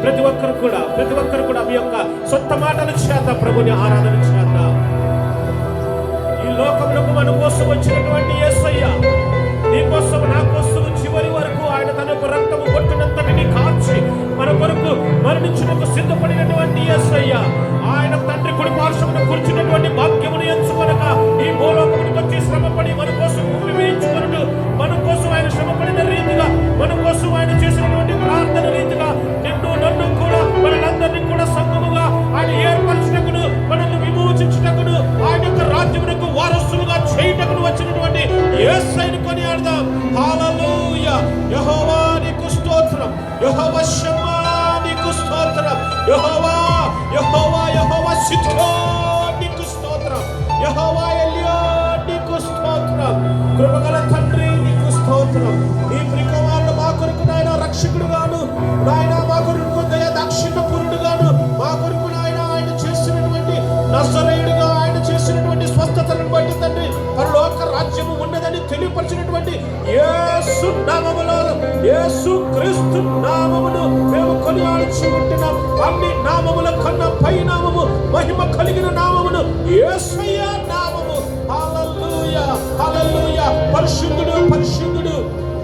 ప్రతి ఒక్కరు కూడా మీ యొక్క సొంత మాటల చేత ప్రభుని ఆరాధన చేద్దాం. ఈ లోకంలో మన కోసం వచ్చినటువంటి యేసయ్య, నీ కోసం నా కోసం చివరి వరకు ఆయన తన యొక్క రక్తము కొట్టినంతటిని కార్చి మన కొరకు మరణించుటకు సిద్ధపడినటువంటి యేసయ్య, ఆయన తండ్రి కుడి పార్శ్వమున కూర్చున్నటువంటి భాగ్యమును ఎంచుకొనక ఈ భూలోకమునికి వచ్చి శ్రమపడి మన కోసం భూమి వేయించుకొనుడు, మన కోసం ఆయన శ్రమపడిన రీతిగా, మన కోసం ఆయన చేసినటువంటి ప్రార్థన రీతిగా నిన్ను నన్ను కూడా మనందరినీ కూడా సంఘముగా ఆయన ఏర్పరచుటకును, మనల్ని విమోచించుటకును, ఆయన యొక్క రాజ్యమునకు వారసులుగా చేయుటకును వచ్చినటువంటి యేసయ్యను కొనియాడదాం. హల్లెలూయా. యెహోవా నీకు స్తోత్రం, యెహోవా షమ్మా నీకు స్తోత్రం, యెహోవా యెహోవా యెహోవా సిద్కో నీకు స్తోత్రం, యెహోవా ఎలియోన్ నీకు స్తోత్రం. కృపగల తండ్రి నీకు స్తోత్రం. నీ ప్రియకుమారుడు మా కొరకు నాయన రక్షకుడుగాను, నాయన మా కొరకు దయ దాక్షిణ్యపూర్ణుడుగాను, మా కొరకు నాయన ఆయన చేసినటువంటి నజరేయుడుగా ఆయన చేసినటువంటి స్వస్థతలను బట్టి తండ్రి పరలోక రాజ్యము ఉన్నదని తెలియపరిచినటువంటి యేసు నామములో, యేసు క్రీస్తు నామమును మేము కొనియాడుచు ఉంటున్నాం. అన్ని నామముల కన్నా పై నామము, మహిమ కలిగిన నామమును యేసయ్య నామము. హల్లెలూయా హల్లెలూయా. పరిశుద్ధుడు పరిశుద్ధుడు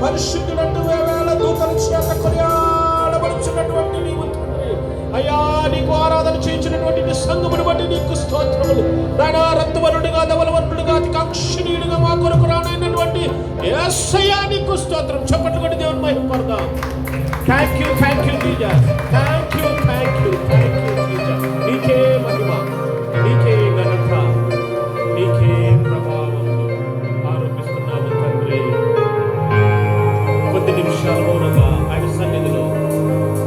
పరిశుద్ధుడు అంటూ వేవేల దూతల చేత కొనియాడబడుచున్నటువంటి నీవు తండ్రి అయ్యా, నీకు ఆరాధన చేయించినటువంటి నీ సంఘమును బట్టి నీకు స్తోత్రములు. నాయనా రక్తవర్ణుడిగా, ధవలవర్ణుడిగా, అతికాంక్షణీయుడిగా మా కొరకు రానైనటువంటి యేసయ్య నీకు స్తోత్రం. చెప్పట్లు కొట్టి దేవుని మహిమపడదాం. Thank you Jesus, thank you Jesus. నీకే మహిమ, నీకే ఘనత, నీకే ప్రభావం ఆరోపిస్తున్నాము తండ్రి. కొద్ది నిమిషాల మూలంగా ఆయన సన్నిధిలో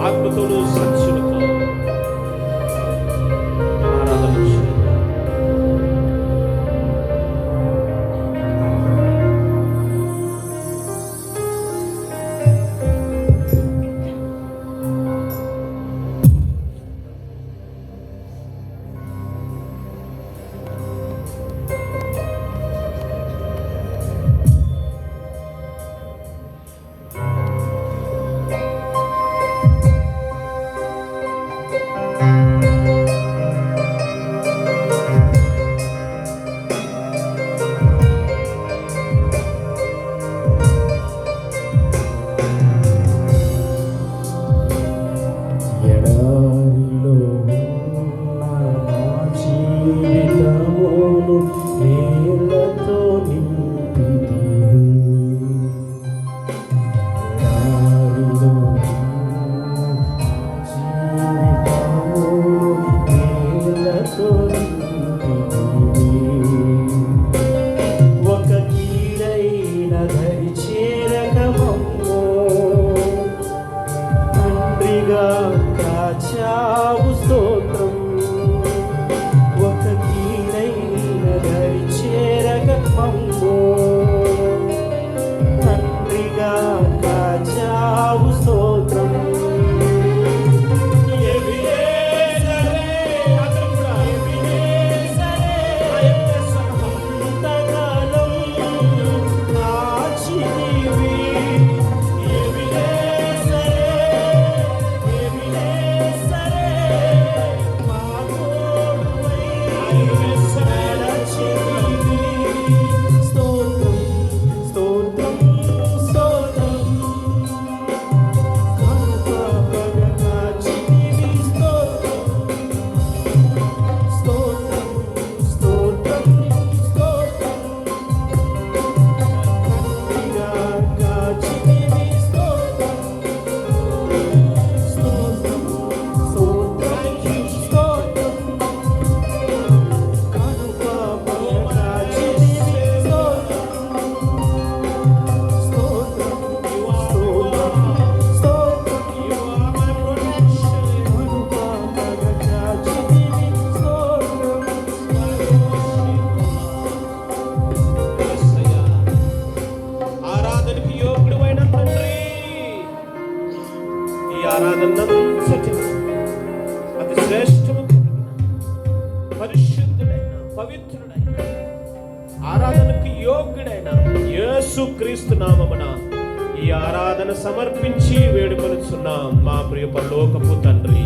ఆత్మతోనూ సాక్షులతో ఆరాధన చేయాలి. ఆరాధనంతటిని అతి శ్రేష్టము పరిశుద్ధుడైన పవిత్రుడైన ఆరాధనకు యోగ్యుడైన యేసు క్రీస్తు నామమున ఈ ఆరాధన సమర్పించి వేడుకొనుచున్నాం మా ప్రియ పరలోకపు తండ్రి.